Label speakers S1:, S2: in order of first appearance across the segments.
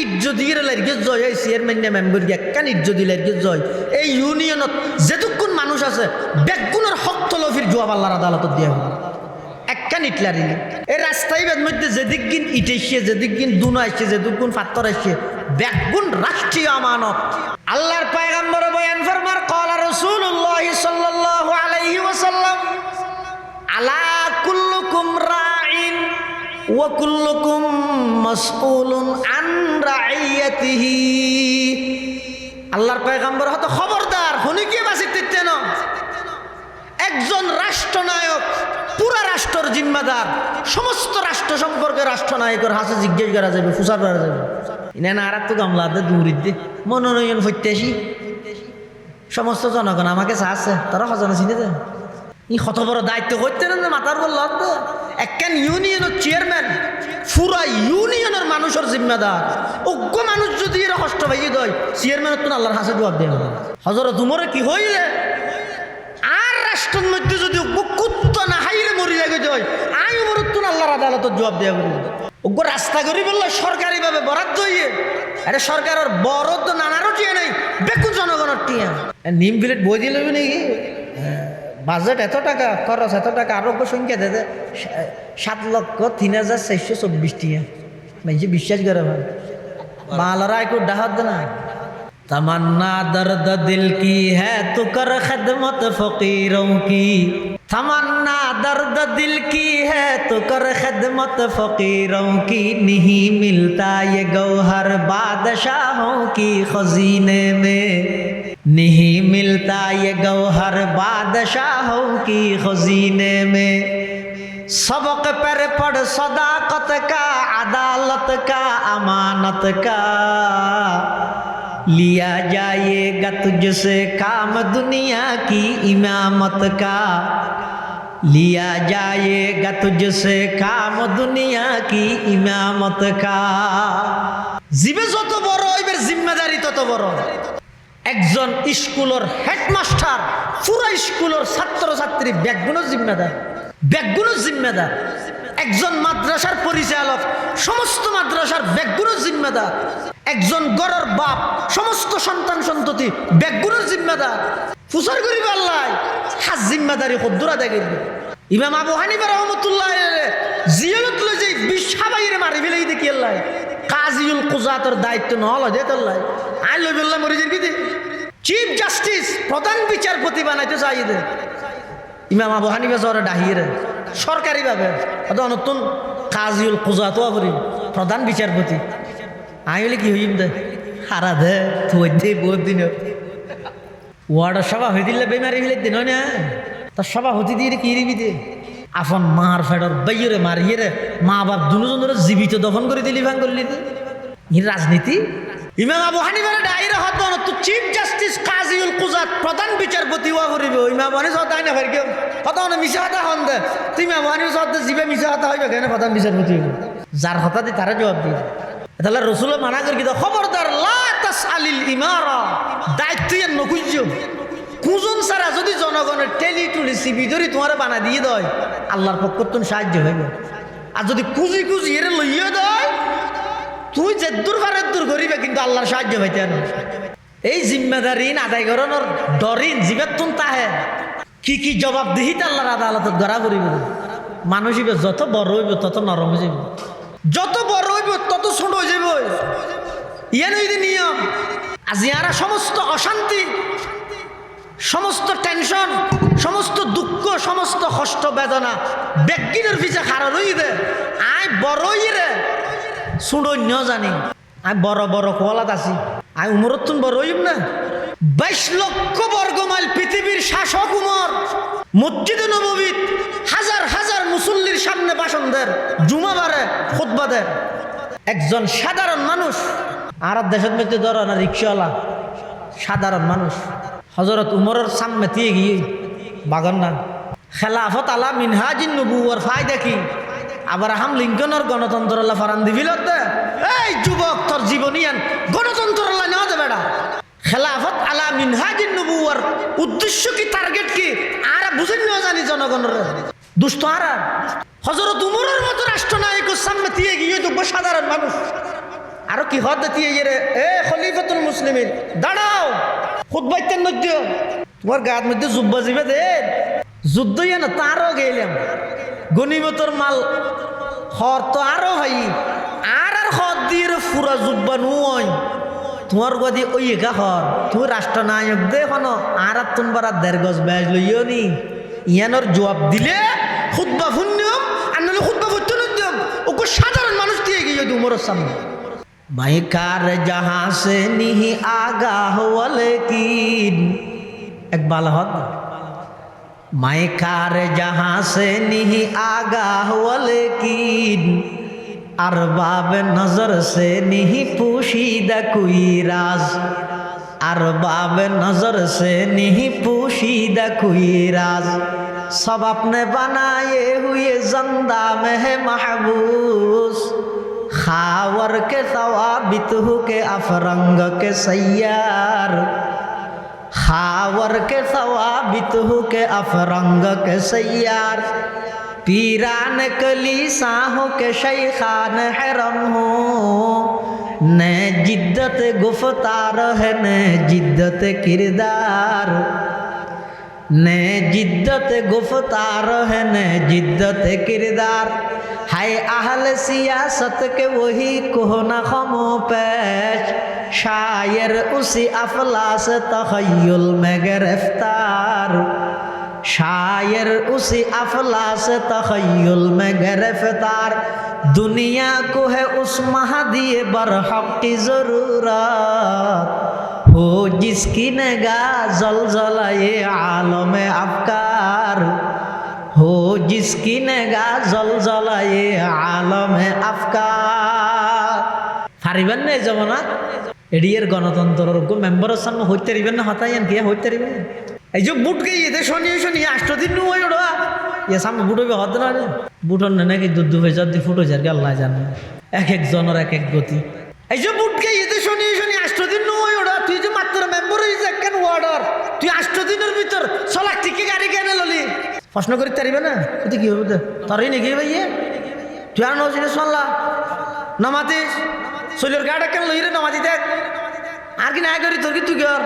S1: ইজ্জতির লাগে জয় এই chairman member একখান ইজ্জতি লাগে জয় এই ইউনিয়নত যেটুকুন মানুষ আছে বেগুনের হক তলফির জবাব আল্লাহর আদালতত দিয়া হবে একখান ইটলারি এই রাস্তায় মধ্যে যেদিক গিন ইট এসছে যেদিক গিন দুনো আসছে যেদিকুন পাত্তর আসছে বেগুন রাষ্ট্রীয় আমানত আল্লাহর পয়গম্বর বয়ান ফরমার ক্বালা রাসূলুল্লাহ সাল্লাল্লাহু আলাইহি ওয়াসাল্লাম আলা কুল্লুকুম রাইন ওয়া কুল্লুকুম মাসউলুন আন রাইয়াতিহি আল্লাহর পয়গম্বর হতো খবরদার হনি কি বাসিতে না একজন রাষ্ট্রনায়ক পুরা রাষ্ট্রের জিম্মাদার সমস্ত রাষ্ট্র সম্পর্কে রাষ্ট্রনায়কের হাতে জিজ্ঞেস করা যাবে ফুসা করা যাবে ইনা আর তো গামলাতে দূরিতে মনোনয়ন হইতে আসি সমস্ত জনগণ আমাকে চাচ্ছে তারা হজানা চিনে দেয় ই কত বড় দায়িত্ব করতে না মাথার বলল একখান ইউনিয়নের চেয়ারম্যান পুরা ইউনিয়নের মানুষের জিম্মাদার অজ্ঞ মানুষ যদি এরা কষ্ট পাইয়ে দেয় চেয়ারম্যানের তো আল্লাহর হাসে জবাব দেয় হজরত উমরে কি হইলে আর রাষ্ট্রের মধ্যে যদি কুত্তা না হাইরে মরি লাগে যায় আই উমরের তো আল্লাহর আদালতের জবাব দেওয়া বলি অজ্ঞ রাস্তা করি বললো সরকারি ভাবে বরাদ্দ হইয়ে আরে সরকারের বরাদ্দ নানারও টিয়া নেই বেকুন জনগণের টিয়া নিম প্লেট বই দিয়ে লবি নাকি বাজেট এত টাকা খরচ এত টাকা আরোগ্য সংখ্যা দে 7,03,424 টিয়া মানে বিশ্বাস করে ভাই মালারা একটু ডাহাত দে না तमन्ना दर्द दिल की है तो कर खिदमत फकीरों की तमन्ना दर्द दिल की है तो कर खिदमत फकीरों की नहीं मिलता ये गौहर बादशाहों की खजीने में नहीं मिलता ये गौहर बादशाहों की खजीने में सबक पर पढ़ सदाकत का अदालत का अमानत का लिया जाएगा तुझसे काम दुनिया की इमामत का लिया जाएगा तुझसे काम दुनिया की इमामत का जीवे যত বড় এর জিম্মেদারি তত বড় একজন স্কুলের হেডমাস্টার পুরো স্কুলের ছাত্র ছাত্রী ব্যাগগুলোর জিম্মেদার একজন মাদ্রাসার পরিচালক সমস্ত মাদ্রাসার ব্যাগগুলোর জিম্মেদার একজন গড়ের বাপ সমস্ত সন্তান সন্ততি ব্যাগগুলোর জিম্মেদার ফুসার করিবে আল্লাহ হাজ জিম্মেদারি কদ্দুরা দেখে ইমাম আবু হানিফা রাহমাতুল্লাহ জিয়ারত লই যে 20 সাবাইরে মারি ফেলেই দেখি আল্লাহ কাজীউল কুযাতের দায়িত্ব ন হলো দে আল্লাহ আই লই বললাম মরিজির কি দে চিফ জাস্টিস প্রধান বিচারপতি বানাইতে চাই দে ইমাম আবু হানিফা জরে ডাহিরে সরকারি ভাবে অত নতুন কাজীউল কুযাত করি প্রধান বিচারপতি আইলে কি হইম দে হারা দে তুই দে বহুত দিন ওয়ার্ড সভা হই দিলে বেমারি হইলে দিন না তার সভা হতে দিয়ে কি রিবি দে আপন মার ফেডর বাইরে মারিয়ে রে মা বাপ দুজনের জীবিত দফন করে দিলি ভাঙ করলি রাজনীতি ইমাম আবু হানিফার ডাইরে হত তো চিফ জাস্টিস কাজীউল কুযাত প্রধান বিচারপতি ওয়া করিবে ইমাম আবু হানিফা তাই না ফের কেউ কত না মিছা কথা হন দে তুই ইমাম আবু হানিফা সদ জিবে মিছা কথা হইবে কেন প্রধান বিচারপতি যার কথা দি তারা জবাব দিয়ে তাহলে রসুল মানা করি কিন্তু খবরদার লা তাসআলিল ইমারা দায়িত্ব নকুজ কুজন ছাড়া যদি জনগণের টেলি টুলি সিবি ধরি তোমার বানা দিয়ে দেয় আল্লাহর পক্ষ তুমি সাহায্য হইবে আর যদি কুজি কুজি এর লইয়া দেয় তুই যে দূর পারের দূর করিবে কিন্তু আল্লাহর সাহায্য হইতে না এই জিম্মেদারি আদায় করানোর ডরিন জীবের তুন তাহে কি জবাব দিহিতে আল্লাহর আদালতত গড়া করিবে মানুষ হইবে যত বড় হইবে তত নরম হয়ে যাবে যত বড় হইব তত ছোট হয়ে যাব ইয়ে নই নিয়ম আজ ইয়ারা সমস্ত অশান্তি সমস্ত টেনশন সমস্ত দুঃখ সমস্ত কষ্ট বেদনা ব্যক্তির পিছে খারা রই দে আই বড়ই রে শুনন্য জানি আমি বড় বড় কোয়ালাত আছি আমি উমরত তুন বড় হইম না 22 লক্ষ বর্গ মাইল পৃথিবীর শাসক উমর মসজিদে নববীত হাজার হাজার মুসল্লির সামনে ভাষণ দেন জুমাবারে খুতবা দেন একজন সাধারণ মানুষ আর দেশের মধ্যে ধরো না রিক্সাওয়ালা সাধারণ মানুষ হযরত উমরের সামনে দিয়ে গিয়ে বাগান না খেলাফত আলা মিনহাজিন নবুওয়ার ফায়দা কি আব্রাহাম লিঙ্কনের গণতন্ত্র আল্লাহ ফারান দিবিল এই যুবক তোর জীবনিয়ান গণতন্ত্র আল্লাহ নেওয়া যাবে না খেলাফত আলা মিনহাজিন নবুওয়ার উদ্দেশ্য কি টার্গেট কি আর বুঝেন না জানি জনগণের দুষ্ট আর হযরত উমরের মতো রাষ্ট্রনায়কের সামনে দিয়ে গিয়ে দেখবো সাধারণ মানুষ আরো কি হদ দিয়ে রে এ খলিফাতুল মুসলিমিন দাঁড়াও খুতবাইতেন নদ্য তোমার গাত মধ্যে জুব্বা জিবে দে যুদ্ধ ইয়ে না তারও গেলাম গনিমতর মাল হর তো আরো ভাই আর হদ দিয়ে ফুরা জুব্বা নুয় তোমার গদি ওই একা হর তুমি রাষ্ট্রনায়ক দে হন আর তুনবার দেড় গজ ব্যাজ লইও নি ইয়ানোর জবাব দিলে খুতবা ফুন্যম আর নাহলে খুতবা ফুটতে নদ্যম ওকে সাধারণ মানুষ দিয়ে গিয়ে উমরের সামনে मैं कार जहां से नहीं आगा हो लेकिन एक बाल हद मैं कार जहां से नहीं आगा हो लेकिन अरबाब नजर से नहीं पोशीदा कोई राज अरबाब नजर से नहीं पोशीदा कोई राज सब अपने बनाए हुए जिंदा में है महबूस खावर के सवाबित हो के अफरंग के सैयार खावर के सवाबित हो के अफरंग के सैयार पीरान कलीसा हो के शैखान हरम हो न जिद्दत गुफ्तार है न जिद्दत किरदार न जिद्दत गुफ्तार है न जिद्दत किरदार हाय अहल सियासत के वही कोहना खमो पेश शायर उसी अफलास तखय्युल में गिरफ्तार शायर उसी अफलास तखय्युल में गिरफ्तार दुनिया को है उस महदी बरहक की जरूरत हो जिसकी निगाह जलजला ये आलम अफकार हो जिसकी निगाह जलजला ये आलम अफकार ফারিবেন না এই জমানা এডিয়ের গণতন্ত্রের মেম্বারের সামনে হইতে পারিবেন না হতাইন কি হইতে পারিবেন এই যে বুট গই এতে শনি 8 দিন নয় ওড়া ইয়া সামনে বুট হবে হদ না বুটন না নাকি দুধ হয়ে যাদি ফুটো যার কি আল্লাহ জানে এক এক জনের এক এক গতি এই যে বুট গই এতে শনি 8 দিন নয় ওড়া তুই যে মাত্র মেম্বার হইছে কেন ওয়ার্ডার তুই 8 দিনের ভিতর 6 লাখ টাকা গাড়ি কেন ললি প্রশ্ন করি তারিবে না এতে কি হবে তারই নাকি ভাইয়ে তুই আর নজিরে শুনলা নামাতিস শৈলের গাড়া কেন লইরে নামাতি দেখ আর কি না করি তোর কি তুই কর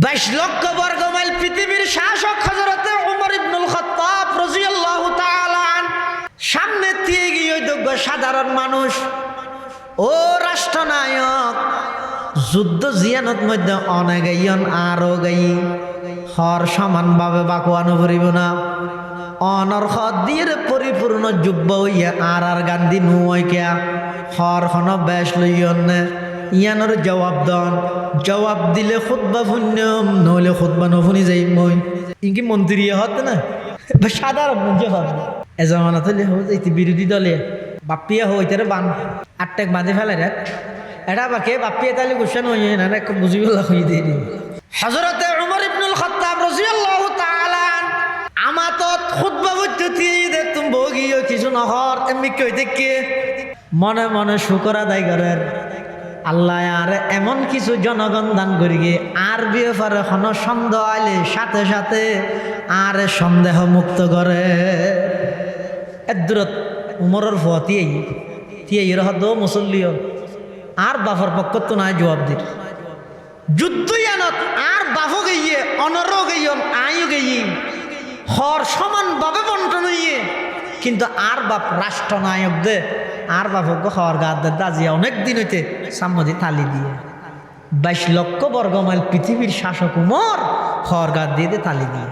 S1: 22 লক্ষ বর্গ মাইল পৃথিবীর শাসক হযরত ওমর ইবনুল খাত্তাব রাদিয়াল্লাহু তাআলা সামনে দিয়ে গিয়ে যোগ্য সাধারণ মানুষ ও রাষ্ট্রনায়ক যুদ্ধ জিয়ানত মধ্যে অনেক গাইন আরো গাই হর সমানভাবে বাকুয়ানো করিব না অনর দিয়ে পরিপূর্ণ যুব্য হইয়া আর গান্ধী নুয় কে হর হন বেশ লইয়ন ইয়ানোর জবাব দন জবাব দিলে খুতবা ফুন্যম নইলে খুতবা নফুনি যাই মই ইনকি মন্ত্রী হত না বা সাধারণ মন্ত্রী হত এ জমানা তলে হো যাইতে বিরোধী দলে বাপ্পিয়া হইতারে বান আটটেক বাঁধে ফেলে রে এটা বাকে বাপ্পিয়া তাহলে গুছানো হইয়ে না বুঝিবলা হই দিয়ে দিন হযরতে ওমর ইবনুল খাত্তাব রাদিয়াল্লাহু তাআলা আমাতত খুতবা বুঝতি দে তুমি বগিও কিছু নহর এমনি কইতে কে মনে মনে শুকর আদায় করেন আল্লাহ আর এমন কিছু জনগণ দান করি গে আর ব্যাপারে কোনো সন্দেহ আইলে সাথে সাথে আর সন্দেহ মুক্ত করে এদরত উমরের ফতি তিয়াই রহদ মুসল্লিও আর বাফর পক্ষ তো নাই জবাব দি যুদ্ধ ইয়ানত আর বাফো গইয়ে অনরও গইয়ন আয়ু গইয়ে হর সমানভাবে বন্টন হইয়ে কিন্তু আর বাপ রাষ্ট্রনায়ক দে আর বাপক হর গাদ দে দাজিয়া অনেক দিন হইতে সাম্মদি তালি দিয়ে 22 লক্ষ বর্গ মাইল পৃথিবীর শাসক উমর হর গাদ দিয়ে দে তালি দিয়ে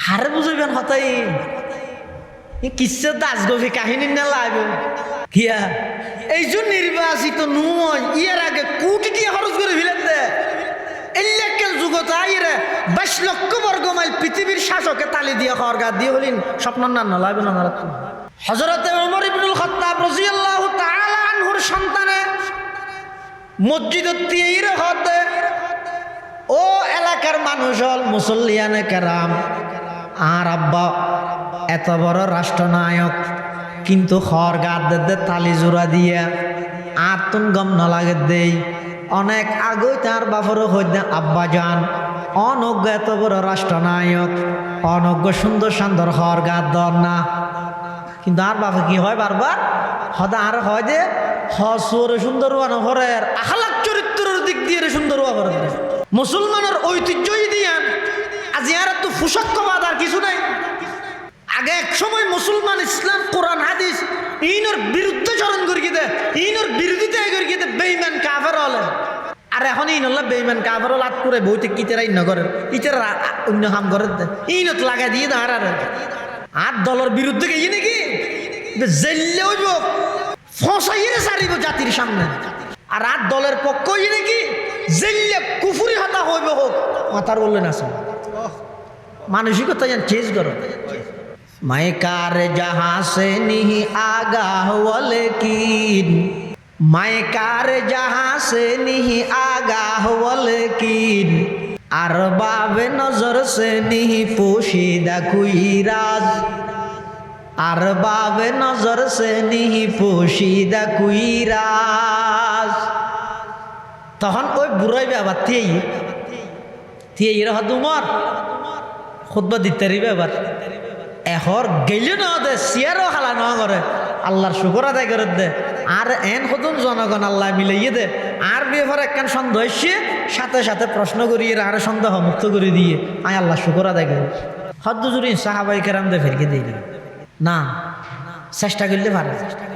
S1: হারে বুঝবেন হতাই কিসে দাসগভি কাহিনী না লাগবে কিয়া এই যে নির্বাচিত নয় ইয়ার আগে কোটি টাকা খরচ করে ফেলেন দে এলাকার যুগত আইরে 22 লক্ষ বর্গ মাইল পৃথিবীর শাসকে তালি দিয়ে হর গাদ দিয়ে হলেন স্বপ্ন না লাগবে না হযরতে ওমর ইবনুল খাত্তাব রাদিয়াল্লাহু তাআলা আনহুর সন্তানে মসজিদত তীর হতে ও এলাকার মানুষ হল মুসল্লিয়ানে কেরাম আর আব্বা এত বড় রাষ্ট্রনায়ক কিন্তু হর গাদ দে তালি জোড়া দিয়া আর তুন গম না লাগে দেই অনেক আগই তার বাপর হইতে আব্বা যান অনজ্ঞ এত বড় রাষ্ট্রনায়ক অনজ্ঞ সুন্দর সুন্দর হর গাদ দর না কিন্তু আর বাবা কি হয় বারবার হদা আর হয় যে হসরে সুন্দর হরের আখলাক চরিত্রের দিক দিয়ে সুন্দর হরের মুসলমানের ঐতিহ্যই দিয়া আজ আর তো ফুসক্কবাদ আর কিছু নাই। আগে এক সময় মুসলমান ইসলাম কোরআন হাদিস ইনর বিরুদ্ধে চরণ করি গিয়ে ইনর বিরোধিতা করি গিয়ে বেঈমান কাফের হলে আর এখন ইন হল্লা বেঈমান কাফের লাট করে বইতে কিতেরা ইন্ন করে ইতেরা অন্য কাম করে ইনত লাগাই দিয়ে দাঁড় আর দলের বিরুদ্ধে গিয়ে নাকি জেললে হইব ফসাইয়ে সারিব জাতির সামনে আর দলের পক্ষ নাকি জেললে কুফুরি হতা হইব হোক মাথার বললেন আসুন মানসিকতা যেন চেঞ্জ করো। मैं कार जहां से नहीं आगाह वलेकिन मैं कार जहां से नहीं आगाह वलेकिन अरबाब नजर से नहीं पोशीदा कोई राज अरबाब नजर से नहीं पोशीदा कोई राज তখন ওই বুড়াই ব্যাপার থিয়ে এরা তোমার খুতবা দিতে ব্যাপার এহর গেলে না দে সিয়ারও খালা না করে আল্লাহর শুকর আদায় করে দে আর এন কতন জনগণ আল্লাহ মিলাইয়ে দে আর ব্যাপারে একখান সন্দেহ এসে সাথে সাথে প্রশ্ন করিয়ে আর সন্দেহ মুক্ত করে দিয়ে আয় আল্লাহ শুকর আদায় করে হদ্দুজুরি সাহাবাই কেরাম দে ফেরকে দিই না চেষ্টা করলে পারে।